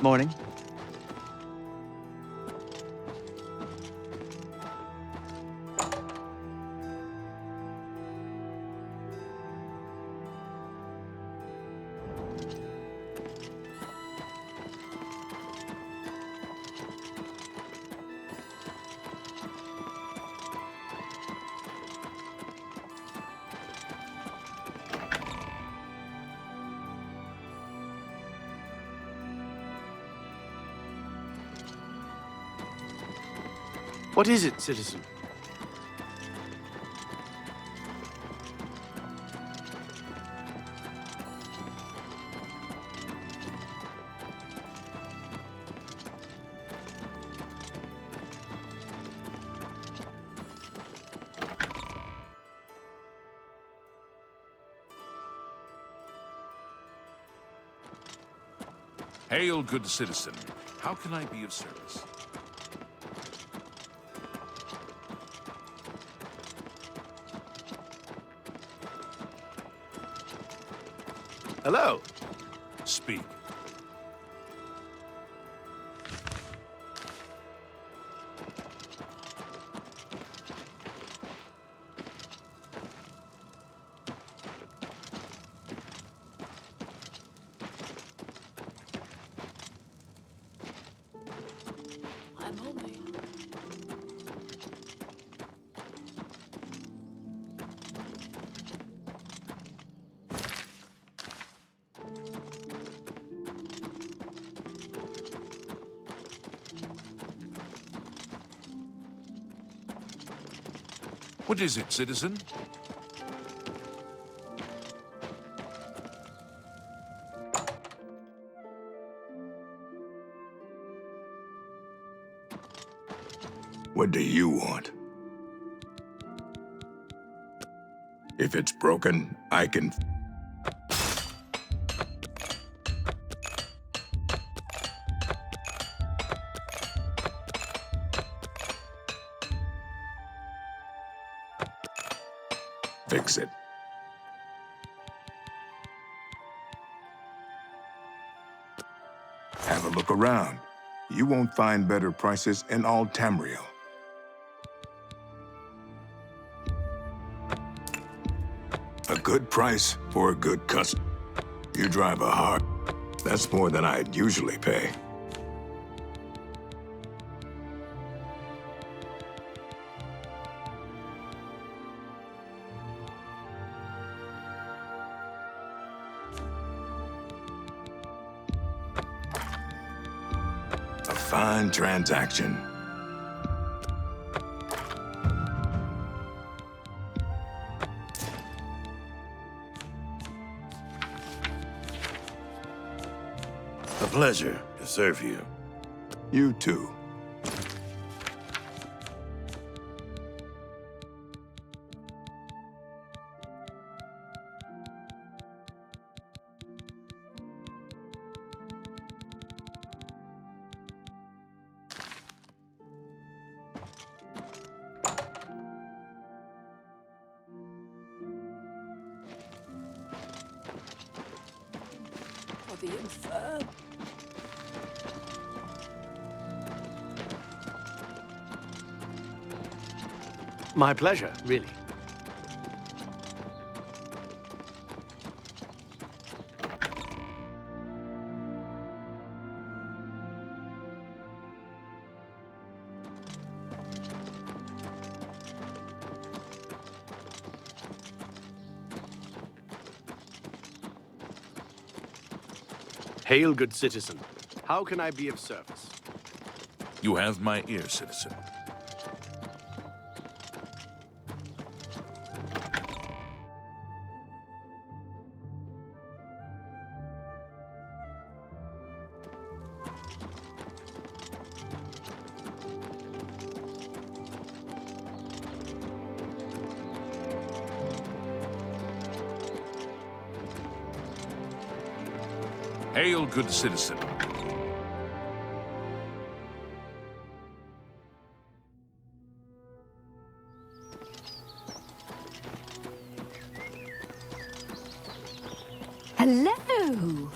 Morning. What is it, citizen? Hail, good citizen. How can I be of service? Hello. Speak. I'm only... What is it, citizen? What do you want? If it's broken, I can... fix it. Have a look around. You won't find better prices in all Tamriel. A good price for a good customer. You drive a hard. That's more than I'd usually pay. A fine transaction. A pleasure to serve you. You too. For the infirm. My pleasure, really. Hail, good citizen. How can I be of service? You have my ear, citizen. Hail, good citizen. Hello!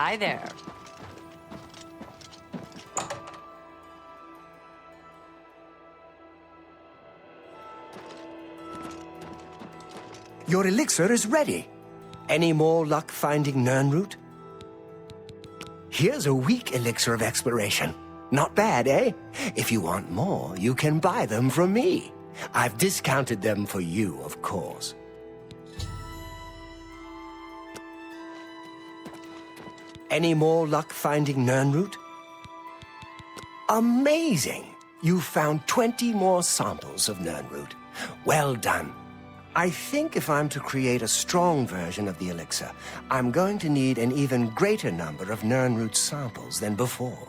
Hi there. Your elixir is ready. Any more luck finding Nirnroot? Here's a weak elixir of exploration. Not bad, eh? If you want more, you can buy them from me. I've discounted them for you, of course. Any more luck finding Nirnroot? Amazing! You found 20 more samples of Nirnroot. Well done. I think if I'm to create a strong version of the elixir, I'm going to need an even greater number of Nirnroot samples than before.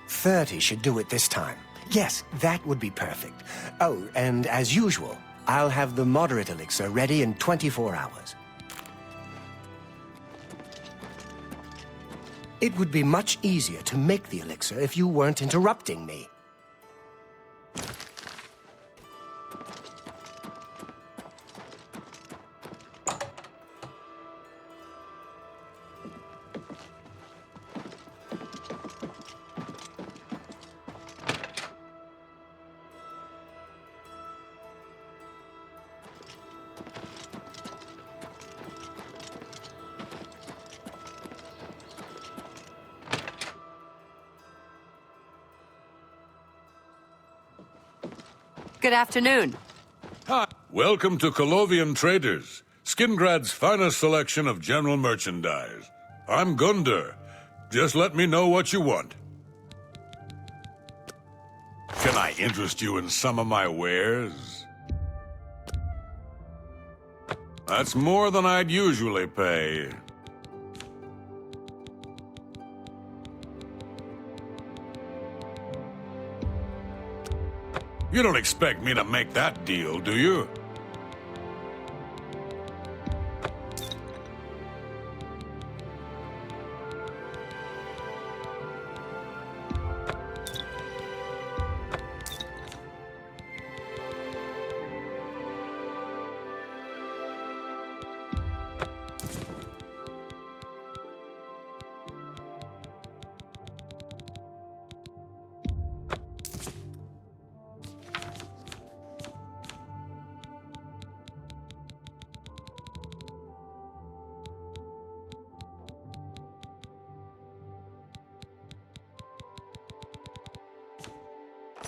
30 should do it this time. Yes, that would be perfect. Oh, and as usual, I'll have the moderate elixir ready in 24 hours. It would be much easier to make the elixir if you weren't interrupting me. Good afternoon. Hi. Welcome to Colovian Traders, Skingrad's finest selection of general merchandise. I'm Gunder. Just let me know what you want. Can I interest you in some of my wares? That's more than I'd usually pay. You don't expect me to make that deal, do you?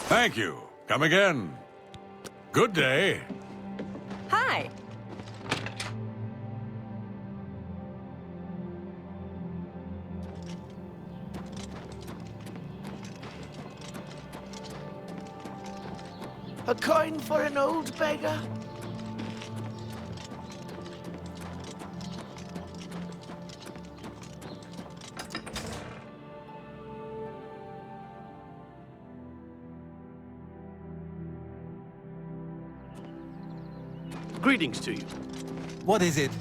Thank you. Come again. Good day. Hi. A coin for an old beggar? Greetings to you. What is it?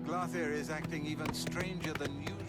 Glather is acting even stranger than usual.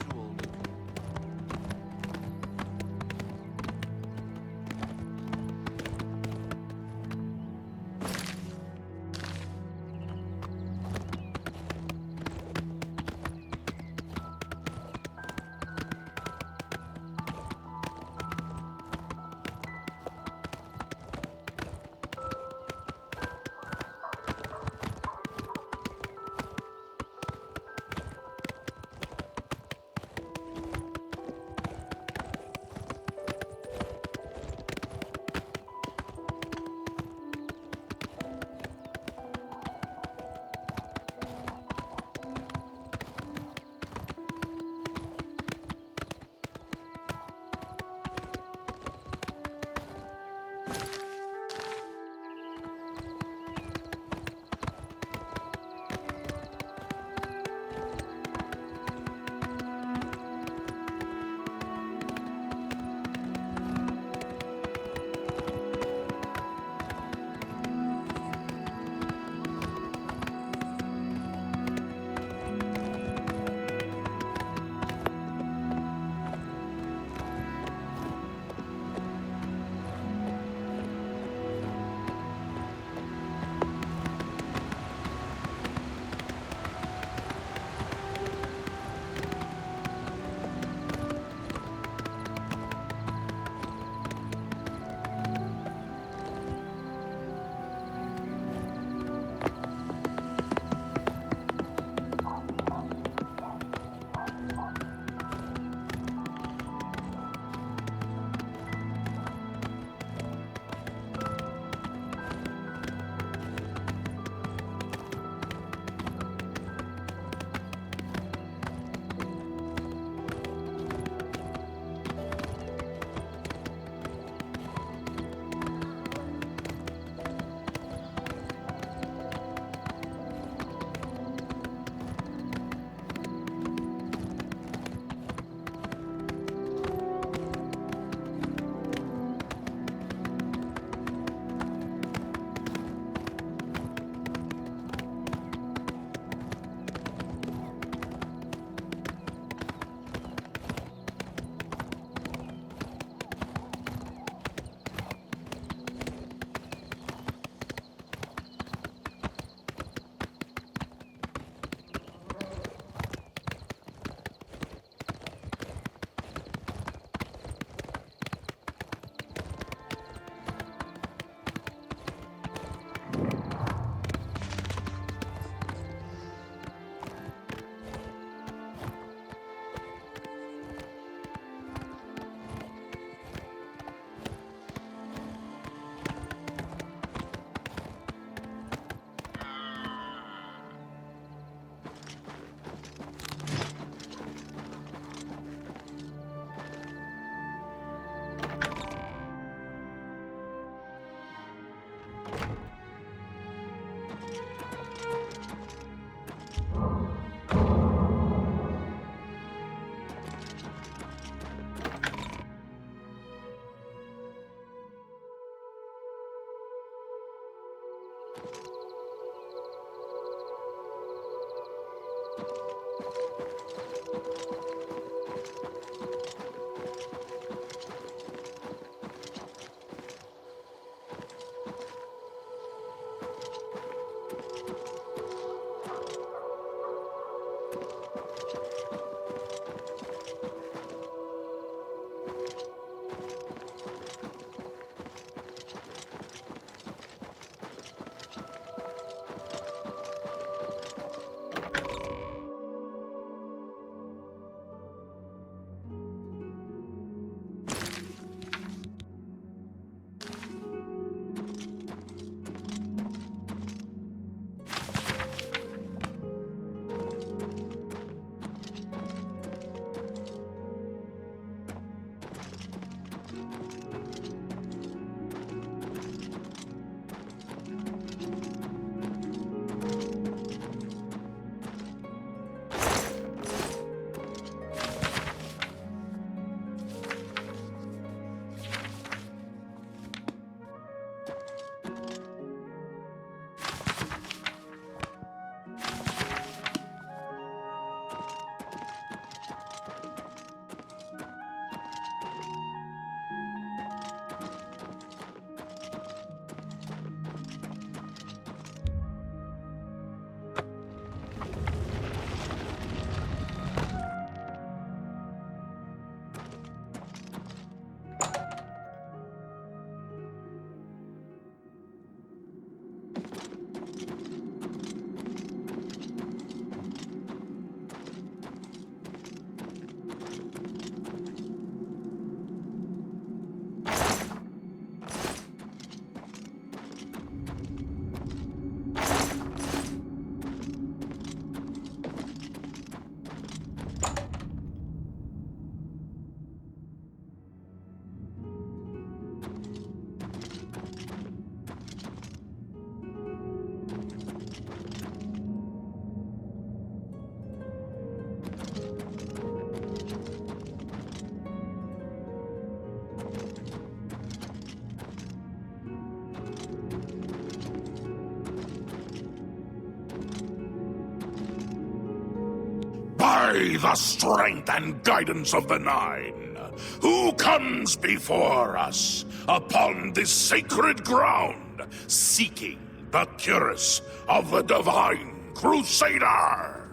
By the strength and guidance of the Nine, who comes before us upon this sacred ground, seeking the cuirass of the Divine Crusader?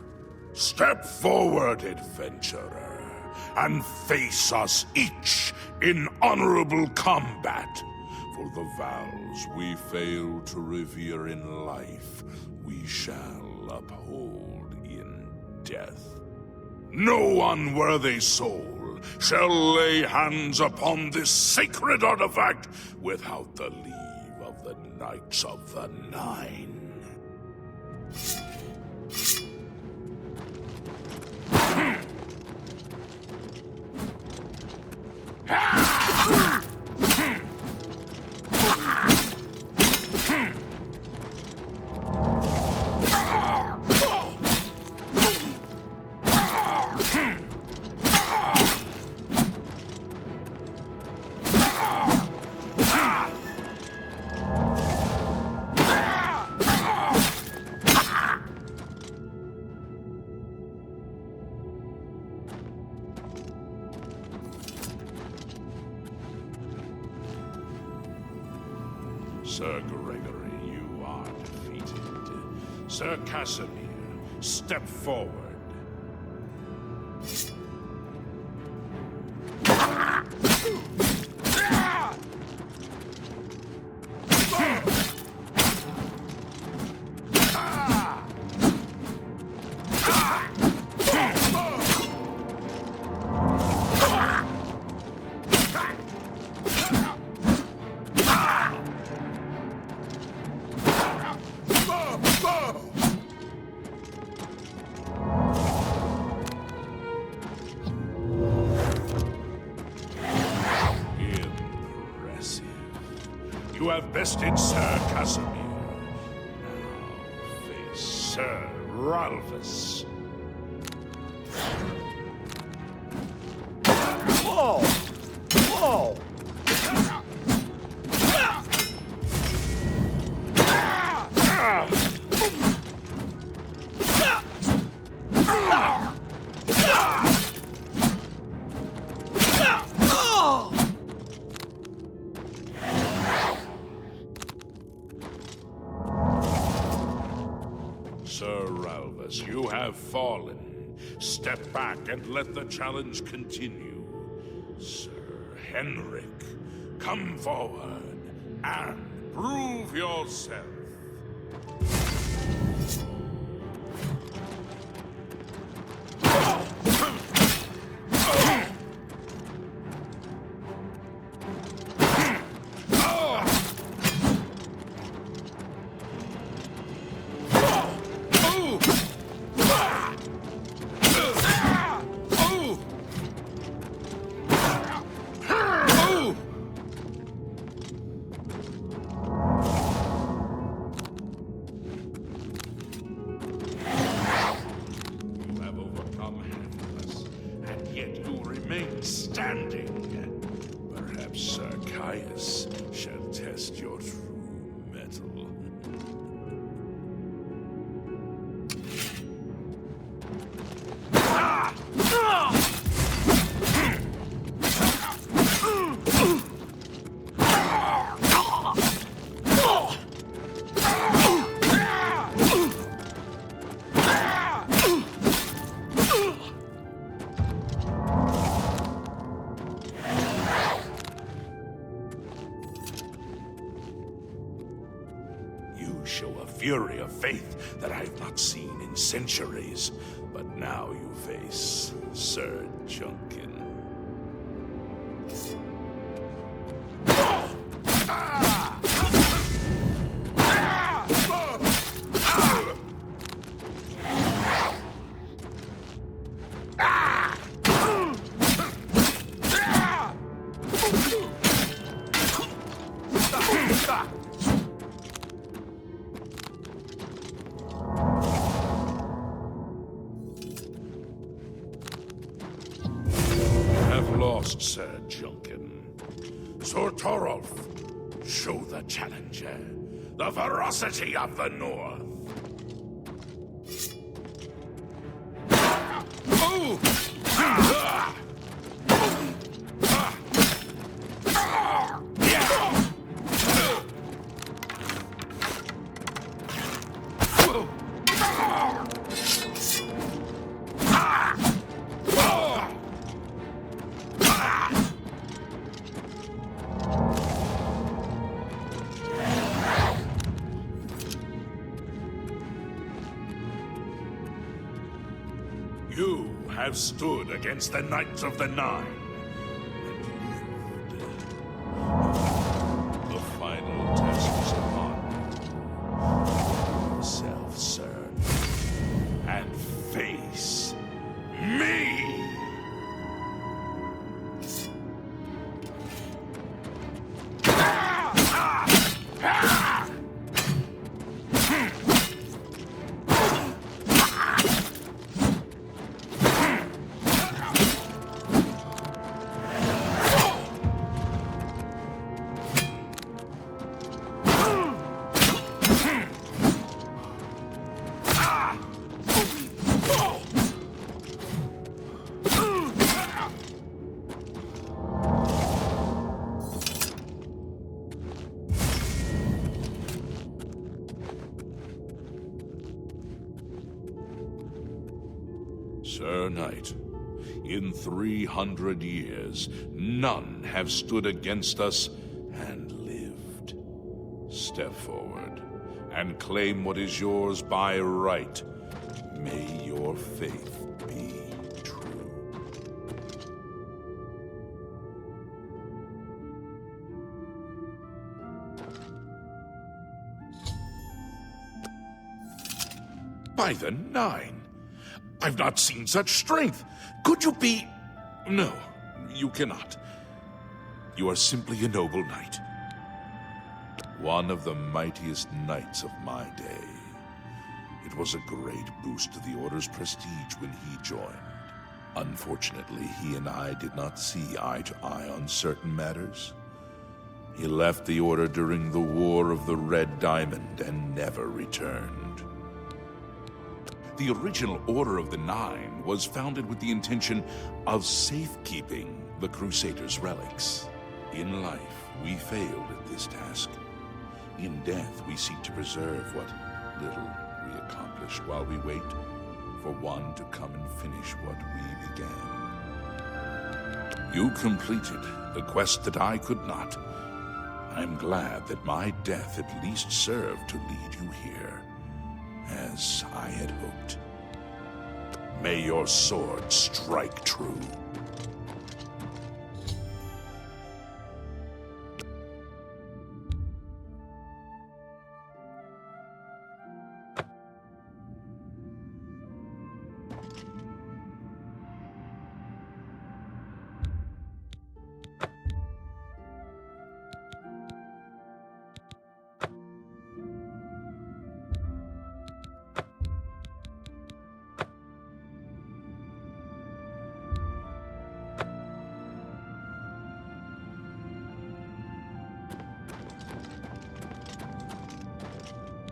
Step forward, adventurer, and face us each in honorable combat. For the vows we fail to revere in life, we shall uphold in death. No unworthy soul shall lay hands upon this sacred artifact without the leave of the Knights of the Nine. Sir Gregory, you are defeated. Sir Casimir, step forward. You have bested Sir Casimir. Now face Sir Ralphus. Whoa! Whoa! Sir Ralphus, you have fallen. Step back and let the challenge continue. Sir Henrik, come forward and prove yourself. Standing. Perhaps Sir Caius shall test your true mettle. Show a fury of faith that I've not seen in centuries. But now you face Sir Junkin. Lost, Sir Junkin. Sir Torolf, show the challenger the ferocity of the North. You have stood against the Knights of the Nine and lived. The final test is upon you. Yourself, sir, and face me! Sir Knight, in 300 years, none have stood against us and lived. Step forward and claim what is yours by right. May your faith be true. By the Nine! I've not seen such strength. Could you be... No, you cannot. You are simply a noble knight. One of the mightiest knights of my day. It was a great boost to the Order's prestige when he joined. Unfortunately, he and I did not see eye to eye on certain matters. He left the Order during the War of the Red Diamond and never returned. The original Order of the Nine was founded with the intention of safekeeping the Crusaders' relics. In life, we failed at this task. In death, we seek to preserve what little we accomplish while we wait for one to come and finish what we began. You completed the quest that I could not. I'm glad that my death at least served to lead you here, as I had hoped. May your sword strike true.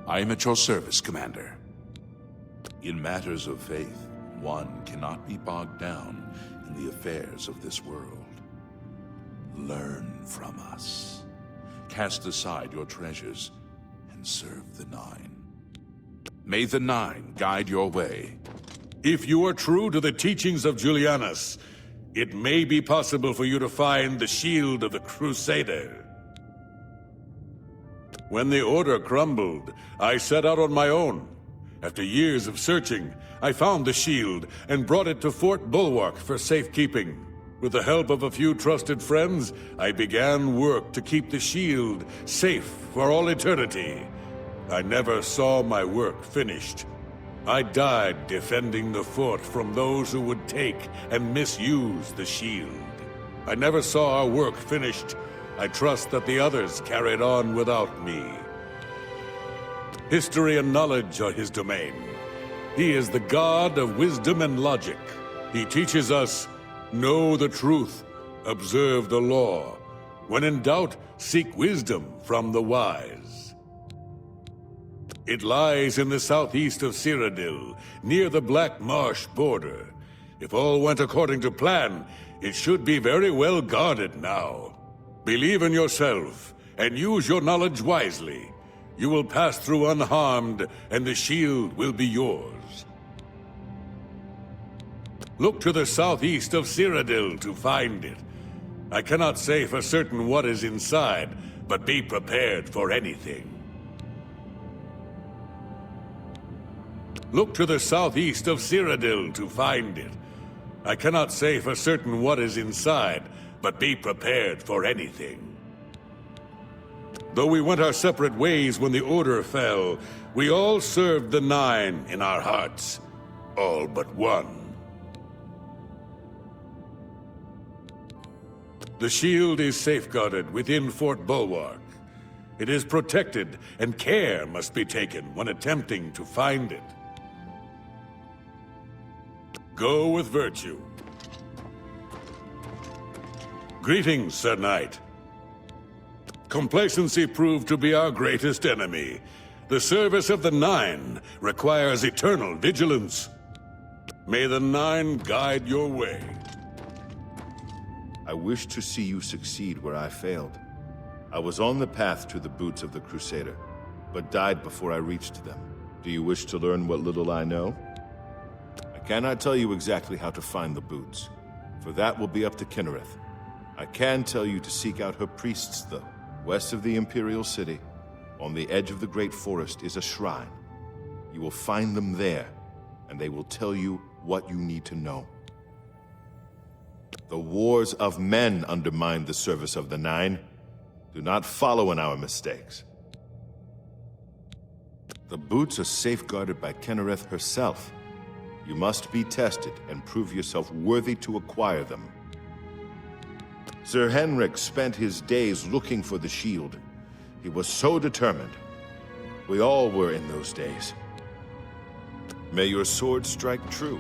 I am at your service, Commander. In matters of faith, one cannot be bogged down in the affairs of this world. Learn from us. Cast aside your treasures and serve the Nine. May the Nine guide your way. If you are true to the teachings of Julianus, it may be possible for you to find the shield of the Crusader. When the Order crumbled, I set out on my own. After years of searching, I found the shield and brought it to Fort Bulwark for safekeeping. With the help of a few trusted friends, I began work to keep the shield safe for all eternity. I never saw my work finished. I died defending the fort from those who would take and misuse the shield. I never saw our work finished. I trust that the others carried on without me. History and knowledge are his domain. He is the god of wisdom and logic. He teaches us, know the truth, observe the law. When in doubt, seek wisdom from the wise. It lies in the southeast of Cyrodiil, near the Black Marsh border. If all went according to plan, it should be very well guarded now. Believe in yourself, and use your knowledge wisely. You will pass through unharmed, and the shield will be yours. Look to the southeast of Cyrodiil to find it. I cannot say for certain what is inside, but be prepared for anything. Look to the southeast of Cyrodiil to find it. I cannot say for certain what is inside, but be prepared for anything. Though we went our separate ways when the Order fell, we all served the Nine in our hearts. All but one. The shield is safeguarded within Fort Bulwark. It is protected, and care must be taken when attempting to find it. Go with virtue. Greetings, Sir Knight. Complacency proved to be our greatest enemy. The service of the Nine requires eternal vigilance. May the Nine guide your way. I wish to see you succeed where I failed. I was on the path to the boots of the Crusader, but died before I reached them. Do you wish to learn what little I know? I cannot tell you exactly how to find the boots, for that will be up to Kinnereth. I can tell you to seek out her priests, though. West of the Imperial City, on the edge of the Great Forest, is a shrine. You will find them there, and they will tell you what you need to know. The wars of men undermine the service of the Nine. Do not follow in our mistakes. The boots are safeguarded by Kinnereth herself. You must be tested and prove yourself worthy to acquire them. Sir Henrik spent his days looking for the shield. He was so determined. We all were in those days. May your sword strike true.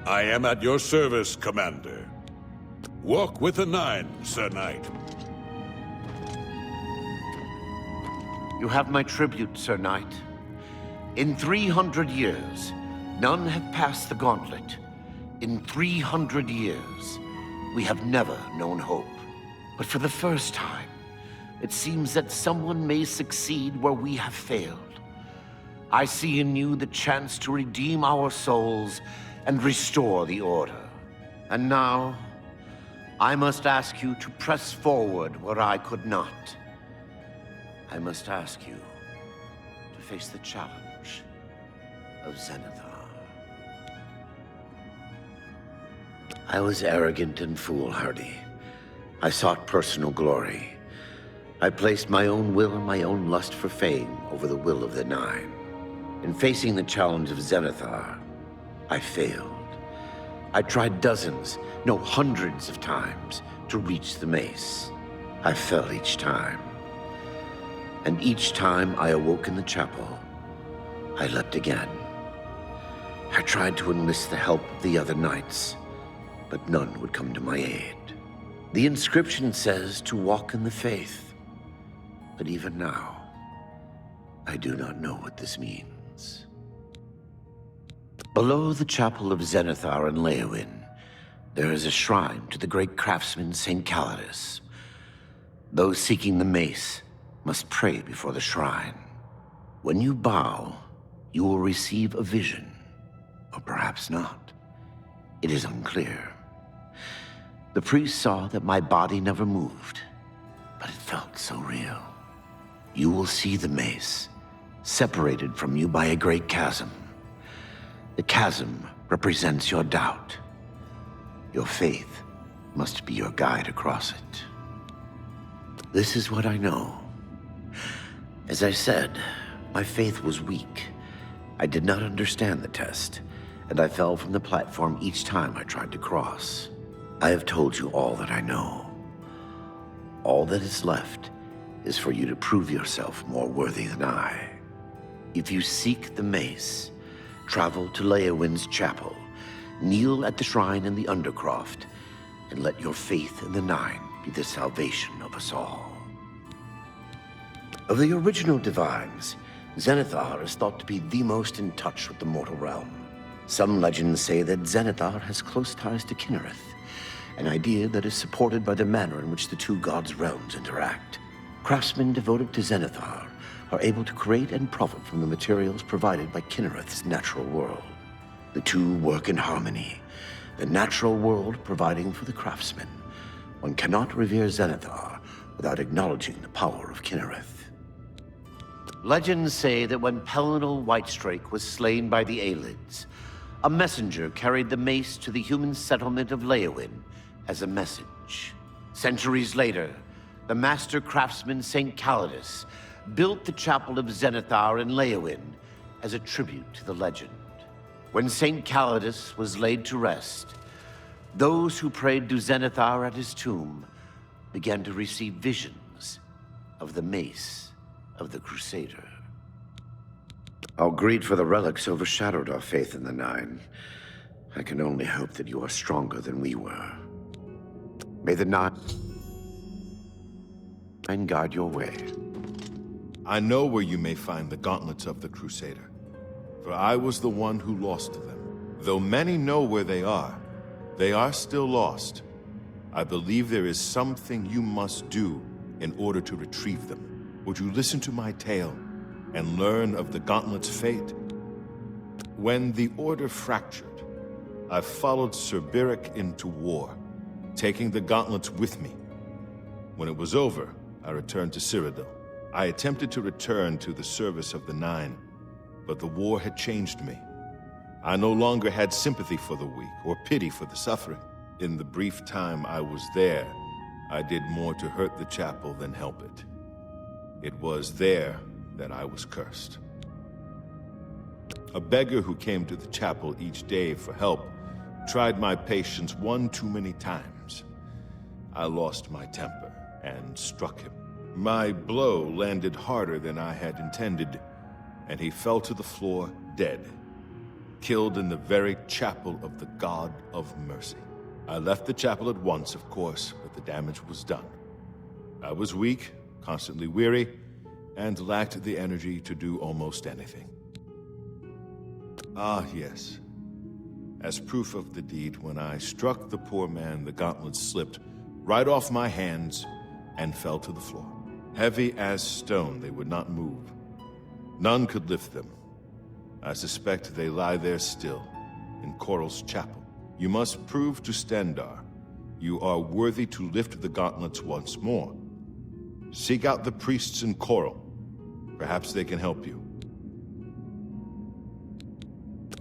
I am at your service, Commander. Walk with the Nine, Sir Knight. You have my tribute, Sir Knight. In 300 years, none have passed the gauntlet. In 300 years, we have never known hope. But for the first time, it seems that someone may succeed where we have failed. I see in you the chance to redeem our souls and restore the Order. And now, I must ask you to press forward where I could not. I must ask you to face the challenge of Zenithar. I was arrogant and foolhardy. I sought personal glory. I placed my own will and my own lust for fame over the will of the Nine. In facing the challenge of Zenithar, I failed. I tried dozens, no hundreds of times to reach the mace. I fell each time. And each time I awoke in the chapel, I leapt again. I tried to enlist the help of the other knights, but none would come to my aid. The inscription says to walk in the faith, but even now, I do not know what this means. Below the chapel of Zenithar and Leowyn, there is a shrine to the great craftsman St. Calidus. Those seeking the mace must pray before the shrine. When you bow, you will receive a vision, or perhaps not. It is unclear. The priest saw that my body never moved, but it felt so real. You will see the mace, separated from you by a great chasm. The chasm represents your doubt. Your faith must be your guide across it. This is what I know. As I said, my faith was weak. I did not understand the test, and I fell from the platform each time I tried to cross. I have told you all that I know. All that is left is for you to prove yourself more worthy than I. If you seek the mace, travel to Leowyn's chapel, kneel at the shrine in the Undercroft, and let your faith in the Nine be the salvation of us all. Of the original divines, Zenithar is thought to be the most in touch with the mortal realm. Some legends say that Zenithar has close ties to Kinnereth, an idea that is supported by the manner in which the two gods' realms interact. Craftsmen devoted to Zenithar are able to create and profit from the materials provided by Kinnereth's natural world. The two work in harmony, the natural world providing for the craftsmen. One cannot revere Zenithar without acknowledging the power of Kinnereth. Legends say that when Pellinal Whitestrake was slain by the Aelids, a messenger carried the mace to the human settlement of Leowin as a message. Centuries later, the master craftsman St. Calidus built the Chapel of Zenithar in Leowin as a tribute to the legend. When St. Calidus was laid to rest, those who prayed to Zenithar at his tomb began to receive visions of the mace of the Crusader. Our greed for the relics overshadowed our faith in the Nine. I can only hope that you are stronger than we were. May the Nine guide your way. I know where you may find the gauntlets of the Crusader, for I was the one who lost them. Though many know where they are still lost. I believe there is something you must do in order to retrieve them. Would you listen to my tale and learn of the gauntlet's fate? When the Order fractured, I followed Sir Beric into war, taking the gauntlets with me. When it was over, I returned to Cyrodiil. I attempted to return to the service of the Nine, but the war had changed me. I no longer had sympathy for the weak or pity for the suffering. In the brief time I was there, I did more to hurt the chapel than help it. It was there that I was cursed. A beggar who came to the chapel each day for help tried my patience one too many times. I lost my temper and struck him. My blow landed harder than I had intended, and he fell to the floor dead, killed in the very chapel of the God of Mercy. I left the chapel at once, of course, but the damage was done. I was weak, constantly weary, and lacked the energy to do almost anything. Ah, yes. As proof of the deed, when I struck the poor man, the gauntlets slipped right off my hands and fell to the floor. Heavy as stone, they would not move. None could lift them. I suspect they lie there still, in Coral's chapel. You must prove to Stendarr you are worthy to lift the gauntlets once more. Seek out the priests in Coral. Perhaps they can help you.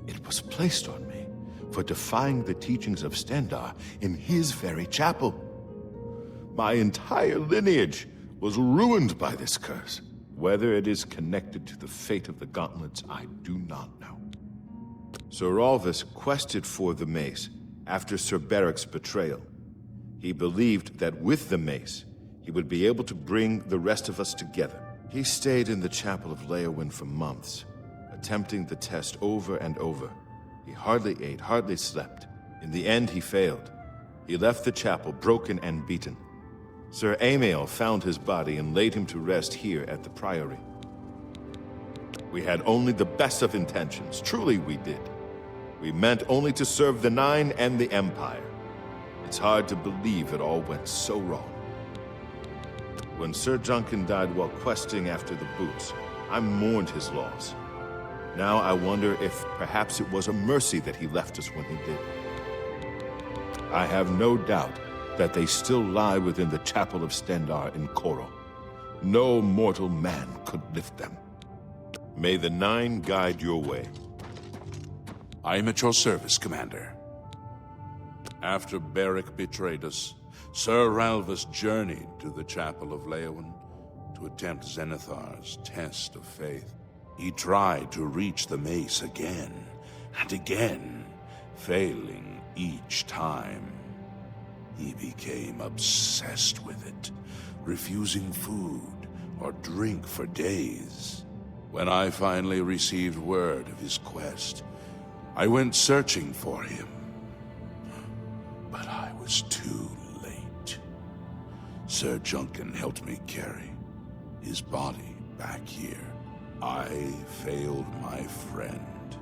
It was placed on me for defying the teachings of Stendarr in his very chapel. My entire lineage was ruined by this curse. Whether it is connected to the fate of the gauntlets, I do not know. Sir Alvis quested for the mace after Sir Beric's betrayal. He believed that with the mace, he would be able to bring the rest of us together. He stayed in the chapel of Leowin for months, attempting the test over and over. He hardly ate, hardly slept. In the end, he failed. He left the chapel broken and beaten. Sir Amael found his body and laid him to rest here at the Priory. We had only the best of intentions. Truly we did. We meant only to serve the Nine and the Empire. It's hard to believe it all went so wrong. When Sir Juncan died while questing after the boots, I mourned his loss. Now I wonder if perhaps it was a mercy that he left us when he did. I have no doubt that they still lie within the chapel of Stendarr in Coral. No mortal man could lift them. May the Nine guide your way. I am at your service, Commander. After Beric betrayed us, Sir Ralvis journeyed to the chapel of Leowin to attempt Zenithar's test of faith. He tried to reach the mace again and again, failing each time. He became obsessed with it, refusing food or drink for days. When I finally received word of his quest, I went searching for him. But I was too late. Sir Juncan helped me carry his body back here. I failed my friend,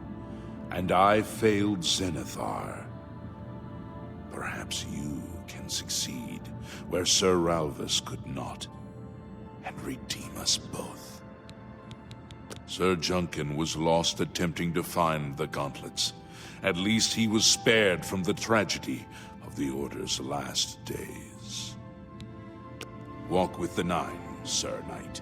and I failed Zenithar. Perhaps you can succeed where Sir Ralvis could not, and redeem us both. Sir Junkin was lost attempting to find the gauntlets. At least he was spared from the tragedy of the Order's last days. Walk with the Nine, Sir Knight.